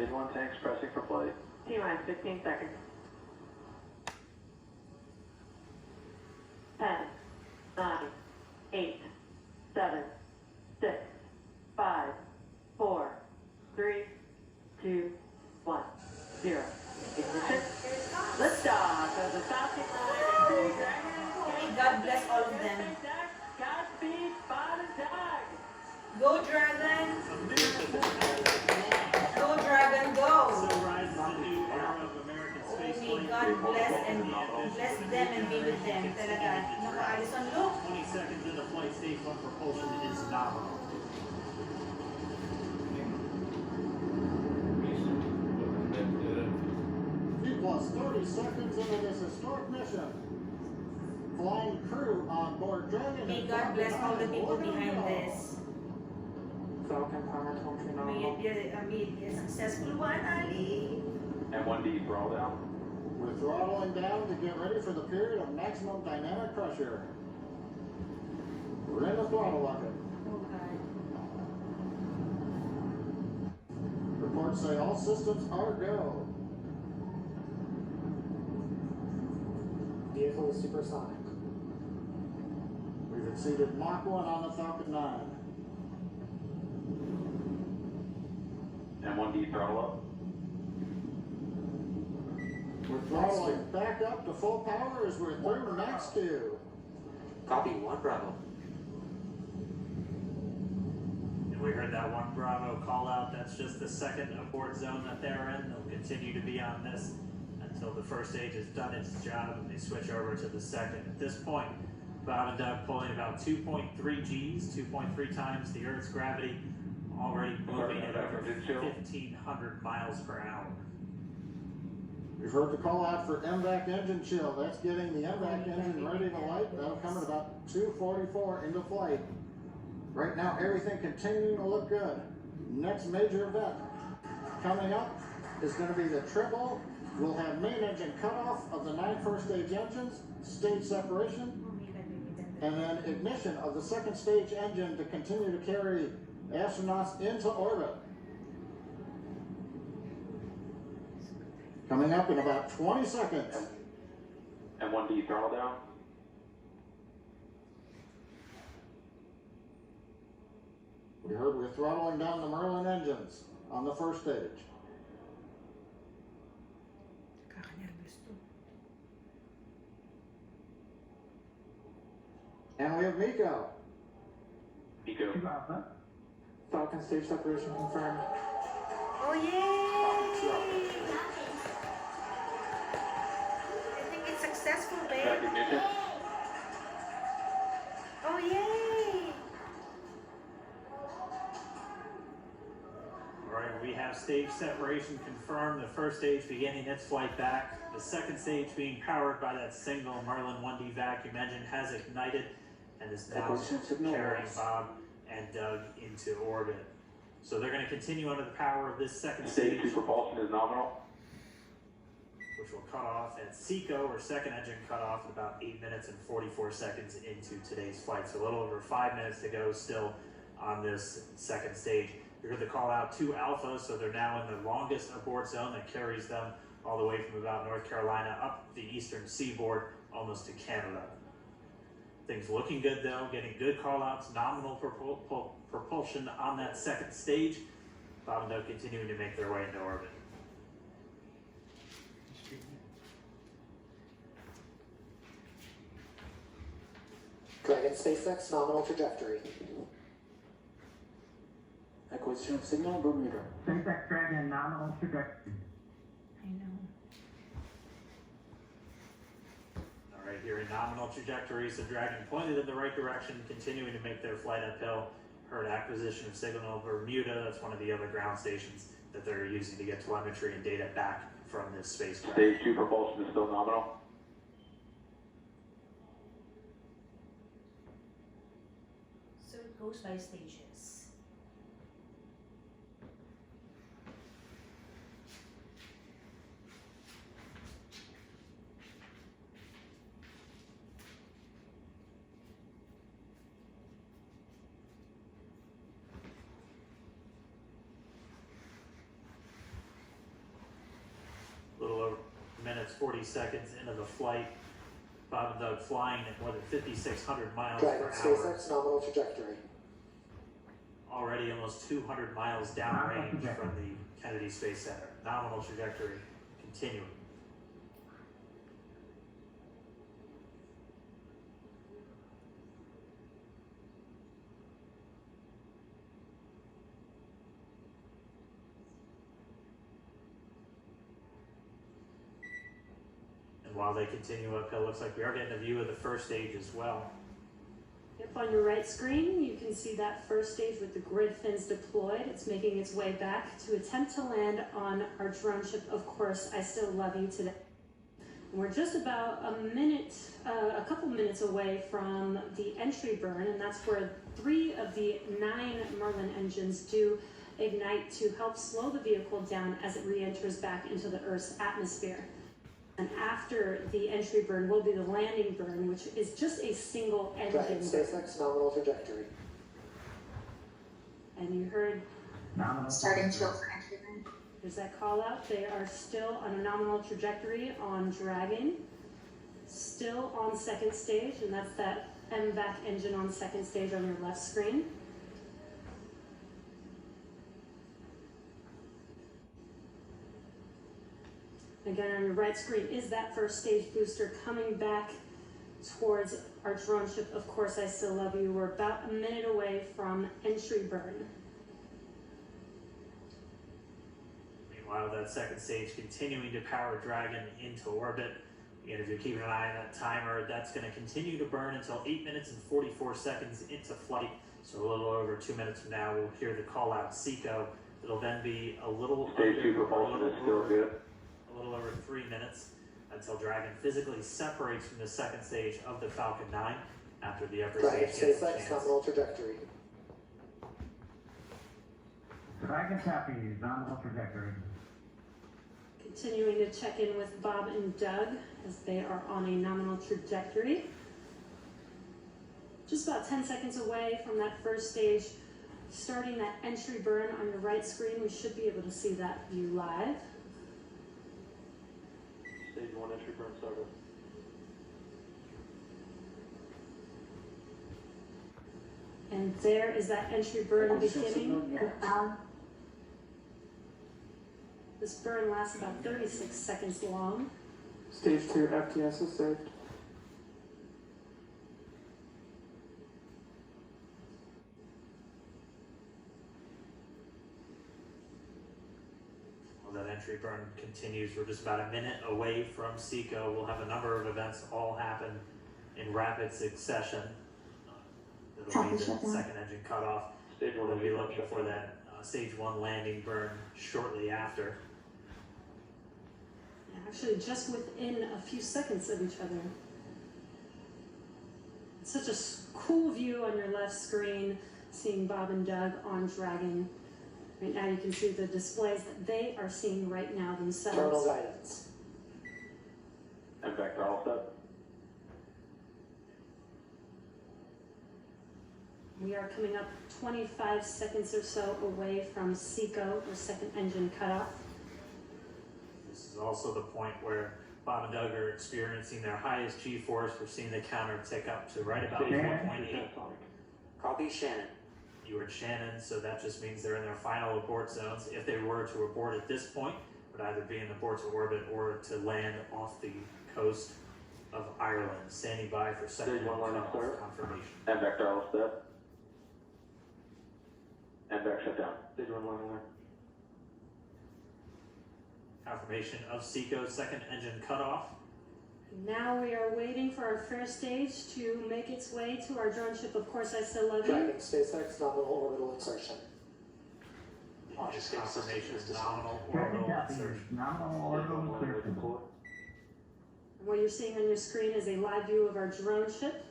stage 1 tanks pressing for flight. T-minus 15 seconds. 10, 9, 8, 7, 6, 5, 4, 3, 2, 1, 0. Ignition. Liftoff of the Falcon 9 Crew Dragon. God bless all of them. Godspeed, Bob and Doug. Go Dragon! Go Dragon, go! So rises a new era of American space May flight. God bless them and be with them. Talaga, nakaalis ang look. 20 seconds into flight, stage 1 propulsion is nominal. Plus 30 seconds into this historic mission. Flying crew on board Dragon. May God bless all the people behind this. Falcon power function May it be a successful one, Ali. M1D throttle down. We're throttling down to get ready for the period of maximum dynamic pressure. We're in the throttle bucket. Oh God. Reports say all systems are go. Vehicle is supersonic. We've exceeded Mach 1 on the Falcon 9. M1D throttle up. We're throttling back up to full power as we're through next to. Copy 1 Bravo. And we heard that 1 Bravo call out. That's just the second abort zone that they're in. They'll continue to be on this until the first stage has done its job and they switch over to the second. At this point, Bob and Doug pulling about 2.3 Gs, 2.3 times the Earth's gravity, already moving at over 1,500 miles per hour. We've heard the call out for MVAC engine chill. That's getting the MVAC engine ready to light. That'll come at about 2:44 into flight. Right now, everything continuing to look good. Next major event coming up is going to be the triple. We'll have main engine cutoff of the 9 first stage engines, stage separation, and then ignition of the second stage engine to continue to carry astronauts into orbit. Coming up in about 20 seconds. M1D throttle down. We heard we're throttling down the Merlin engines on the first stage. And we have Miko. Pico. Falcon stage separation confirmed. Oh yay! I think it's successful, babe. Back ignition. Oh yay! All right, we have stage separation confirmed. The first stage beginning its flight back. The second stage being powered by that single Merlin 1D vacuum engine has ignited and is now carrying Bob and Doug into orbit. So they're going to continue under the power of this second Stage stage, 2 propulsion is nominal. which will cut off at SECO, or second engine cut off, at about 8 minutes and 44 seconds into today's flight. So a little over 5 minutes to go still on this second stage. You heard the call out to Alpha, so they're now in the longest abort zone that carries them all the way from about North Carolina up the eastern seaboard, almost to Canada. Things looking good though, getting good call outs, nominal propulsion on that second stage. Bob and Doug continuing to make their way into orbit. Dragon SpaceX nominal trajectory. Acquisition of signal Bermuda. SpaceX Dragon nominal trajectory. I know. All right, here in nominal trajectories, the Dragon pointed in the right direction, continuing to make their flight uphill. Heard acquisition of signal Bermuda. That's one of the other ground stations that they're using to get telemetry and data back from this spacecraft. Stage 2 propulsion is still nominal. So it goes by stages. minutes, 40 seconds into the flight. Bob and Doug flying at more than 5,600 miles Dragon per hour. SpaceX nominal trajectory. Already almost 200 miles downrange from the Kennedy Space Center. Nominal trajectory continuing. And while they continue uphill, looks like we are getting a view of the first stage as well. Yep, on your right screen, you can see that first stage with the grid fins deployed. It's making its way back to attempt to land on our drone ship, Of Course I Still Love You today. And we're just about a couple minutes away from the entry burn, and that's where 3 of the 9 Merlin engines do ignite to help slow the vehicle down as it re-enters back into the Earth's atmosphere. And after the entry burn will be the landing burn, which is just a single Dragon engine burn. SpaceX nominal trajectory. And you heard Nominal Starting trajectory. chill for entry burn. there's that call out. They are still on a nominal trajectory on Dragon, still on second stage, and that's that MVAC engine on second stage on your left screen. Again, on your right screen is that first stage booster coming back towards our drone ship, Of Course I Still Love You. We're about a minute away from entry burn. Meanwhile, that second stage continuing to power Dragon into orbit. Again, if you're keeping an eye on that timer, that's going to continue to burn until 8 minutes and 44 seconds into flight. So a little over 2 minutes from now, we'll hear the call out SECO. It'll then be a little Stage 2 under, or a propulsion little is still over, good. a little over 3 minutes until Dragon physically separates from the second stage of the Falcon 9 after the upper Dragon stage gets a SpaceX chance. nominal trajectory. Dragon copy, nominal trajectory. Continuing to check in with Bob and Doug as they are on a nominal trajectory. Just about 10 seconds away from that first stage, starting that entry burn on your right screen. We should be able to see that view live. Stage 1 entry burn started. And there is that entry burn beginning. This burn lasts about 36 seconds long. Stage 2 FTS is saved. Well, that entry burn continues. We're just about a minute away from SECO. We'll have a number of events all happen in rapid succession. It'll be the second engine cutoff. Stage 1 We'll be entry burn looking shut for down. that stage 1 landing burn shortly after. Actually, just within a few seconds of each other. It's such a cool view on your left screen, seeing Bob and Doug on Dragon. Right now you can see the displays that they are seeing right now Terminal themselves. guidance. MVAC throttle set. We are coming up 25 seconds or so away from SECO, or second engine cutoff. This is also the point where Bob and Doug are experiencing their highest G-force. We're seeing the counter tick up to right about Stage 1 1.8. supersonic. Copy Shannon. You were Shannon, so that just means they're in their final abort zones. If they were to abort at this point, it would either be an abort to orbit or to land off the coast of Ireland. Standing by for second Stage 1 landing cutoff start. confirmation. MVAC throttle set. MVAC shut down. Stage 1 landing there. Confirmation of SECO's second engine cutoff. Now we are waiting for our first stage to make its way to our drone ship, Of Course I Still Love You. Dragon SpaceX nominal orbital insertion. Is confirmation of nominal Dragon orbital copy, insertion. nominal Stage 1 orbital landing insertion. deploy. And what you're seeing on your screen is a live view of our drone ship,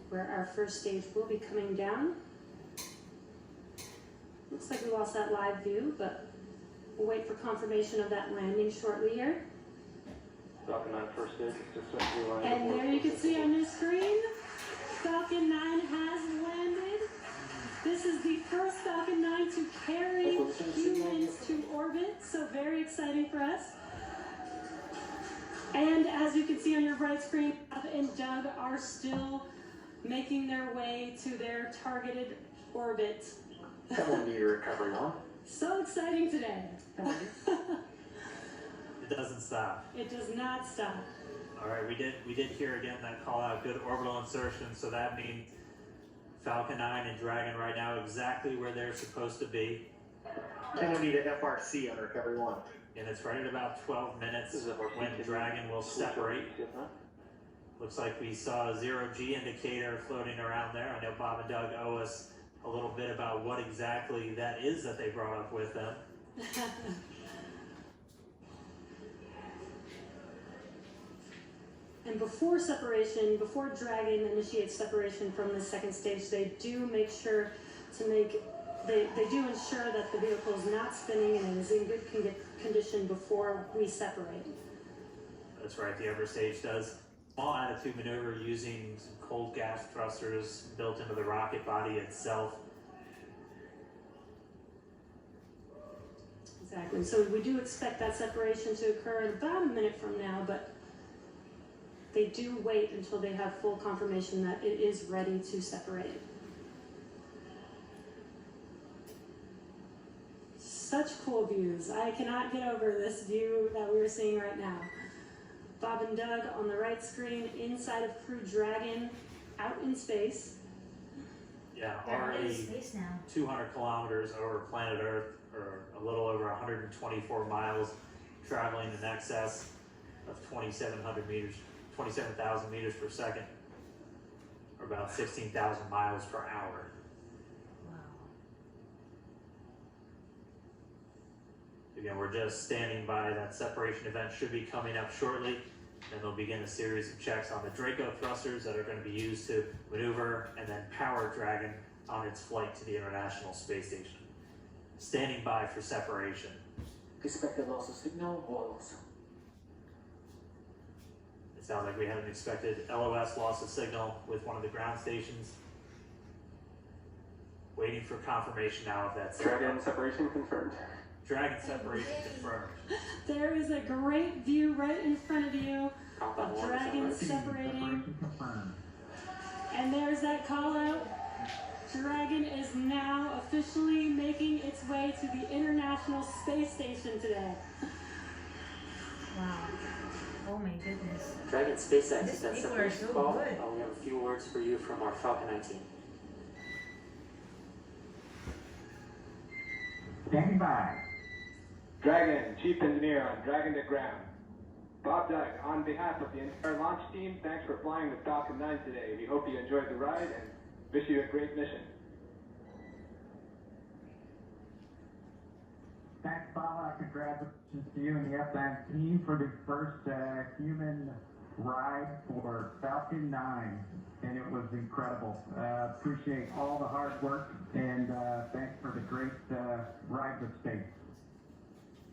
where our first stage will be coming down. Looks like we lost that live view, but we'll wait for confirmation of that landing shortly here. Falcon 9 first stage is successfully landed. And there you can see on your screen, Falcon 9 has landed. This is the first Falcon 9 to carry humans to orbit, so very exciting for us. And as you can see on your right screen, Bob and Doug are still making their way to their targeted orbit. 7-meter recovery 1. So exciting today. It doesn't stop. It does not stop. All right, we did hear again that call out, good orbital insertion, so that means Falcon 9 and Dragon right now exactly where they're supposed to be. 10 meter FRC on recovery 1. And it's right at about 12 minutes This is FRC when continue. Dragon will separate. See if not? Looks like we saw a 0G indicator floating around there. I know Bob and Doug owe us a little bit about what exactly that is that they brought up with them. And before separation, before Dragon initiates separation from the second stage, they do make sure to make, they do ensure that the vehicle is not spinning and is in good condition before we separate. That's right, the upper stage does small attitude maneuver using some cold gas thrusters built into the rocket body itself. Exactly. So we do expect that separation to occur in about a minute from now, but they do wait until they have full confirmation that it is ready to separate. Such cool views. I cannot get over this view that we're seeing right now. Bob and Doug on the right screen, inside of Crew Dragon, out in space. Yeah, They're out in already space now. 200 kilometers over planet Earth, or a little over 124 miles, traveling in excess of 2,700 meters, 27,000 meters per second, or about 16,000 miles per hour. Wow. Again, we're just standing by. That separation event should be coming up shortly, and they'll begin a series of checks on the Draco thrusters that are going to be used to maneuver and then power Dragon on its flight to the International Space Station. Standing by for separation. Expected loss of signal, oils. It sounds like we had an expected LOS loss of signal with one of the ground stations. Waiting for confirmation now of that Dragon separation confirmed. Dragon separation confirmed. There is a great view right in front of you Compound of 1 Dragon is separating. Separation confirmed. And there's that call out. Dragon is now officially making its way to the International Space Station today. Wow. Oh my goodness. Dragon SpaceX These is that people are separation so call. good. We have a few words for you from our Falcon 19. Standing by. Dragon, Chief Engineer on Dragon to Ground. Bob Doug, on behalf of the entire launch team, thanks for flying with Falcon 9 today. We hope you enjoyed the ride and wish you a great mission. Thanks, Paula. Congratulations to you and the F9 team for the first human ride for Falcon 9. And it was incredible. Appreciate all the hard work and thanks for the great ride with space.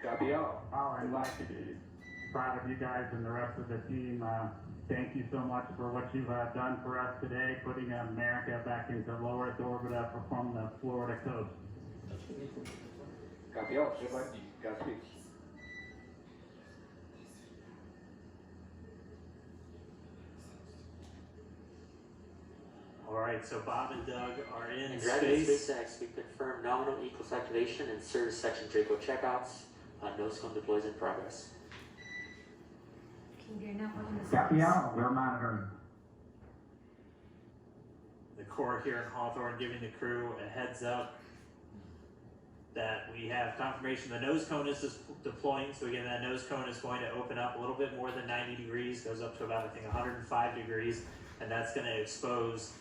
Copy all. I'd like to be proud of you guys and the rest of the team. Thank you so much for what you've done for us today, putting America back into low Earth orbit from the Florida coast. Copy all. Good luck to you. Godspeed. All right, so Bob and Doug are in In Dragon space. SpaceX, we confirm nominal Eclipse activation and service section Draco checkouts. Nose cone deploys in progress. Okay, they're not on the Copy space. all. We're monitoring. The Corps here in Hawthorne giving the crew a heads up that we have confirmation the nose cone is deploying. So again, that nose cone is going to open up a little bit more than 90 degrees, goes up to about, I think, 105 degrees, and that's going to expose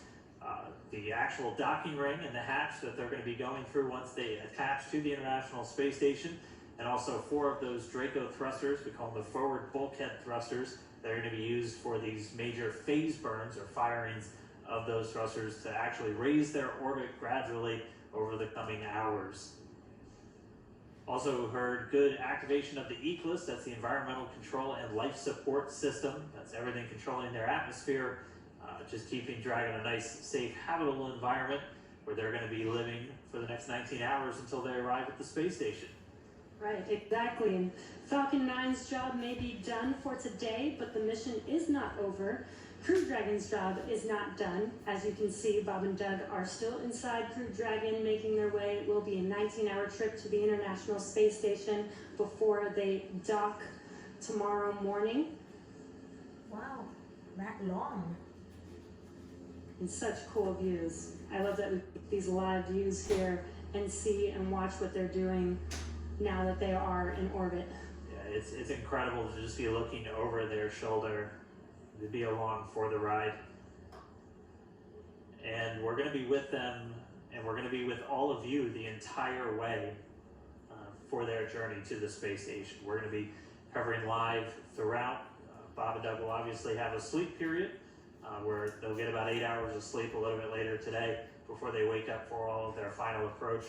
the actual docking ring and the hatch that they're going to be going through once they attach to the International Space Station, and also 4 of those Draco thrusters, we call them the forward bulkhead thrusters, that are going to be used for these major phase burns or firings of those thrusters to actually raise their orbit gradually over the coming hours. Also heard good activation of the ECLSS, that's the Environmental Control and Life Support System. That's everything controlling their atmosphere, just keeping Dragon a nice, safe, habitable environment where they're going to be living for the next 19 hours until they arrive at the space station. Right, exactly. And Falcon 9's job may be done for today, but the mission is not over. Crew Dragon's job is not done. As you can see, Bob and Doug are still inside Crew Dragon, making their way. It will be a 19-hour trip to the International Space Station before they dock tomorrow morning. Wow, that long. And such cool views. I love that we get these live views here and see and watch what they're doing now that they are in orbit. Yeah, it's incredible to just be looking over their shoulder, to be along for the ride. And we're going to be with them, and we're going to be with all of you the entire way for their journey to the space station. We're going to be covering live throughout. Bob and Doug will obviously have a sleep period where they'll get about 8 hours of sleep a little bit later today before they wake up for all of their final approach.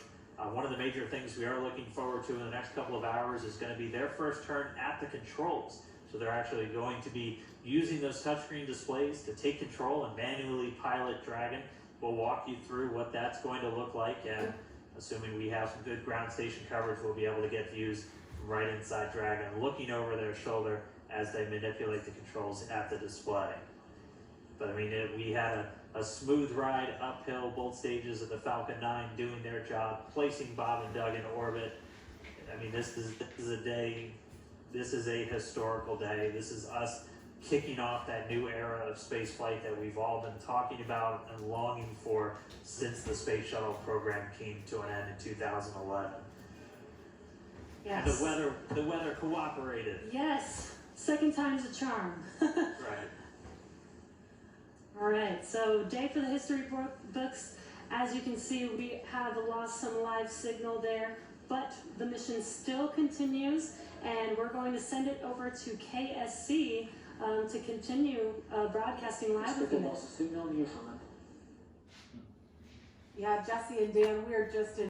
One of the major things we are looking forward to in the next couple of hours is going to be their first turn at the controls. So they're actually going to be using those touchscreen displays to take control and manually pilot Dragon. We'll walk you through what that's going to look like, and assuming we have some good ground station coverage, we'll be able to get views right inside Dragon, looking over their shoulder as they manipulate the controls at the display. But I mean, we had a smooth ride uphill, both stages of the Falcon 9 doing their job, placing Bob and Doug in orbit. I mean, this is a day, this is a historical day. This is us kicking off that new era of spaceflight that we've all been talking about and longing for since the Space Shuttle program came to an end in 2011. Yes. And the weather cooperated. Yes, second time's a charm. Right. All right, so day for the history books. As you can see, we have lost some live signal there, but the mission still continues, and we're going to send it over to KSC to continue broadcasting live with you. Signal in Newfoundland. Yeah, Jesse and Dan, we're just in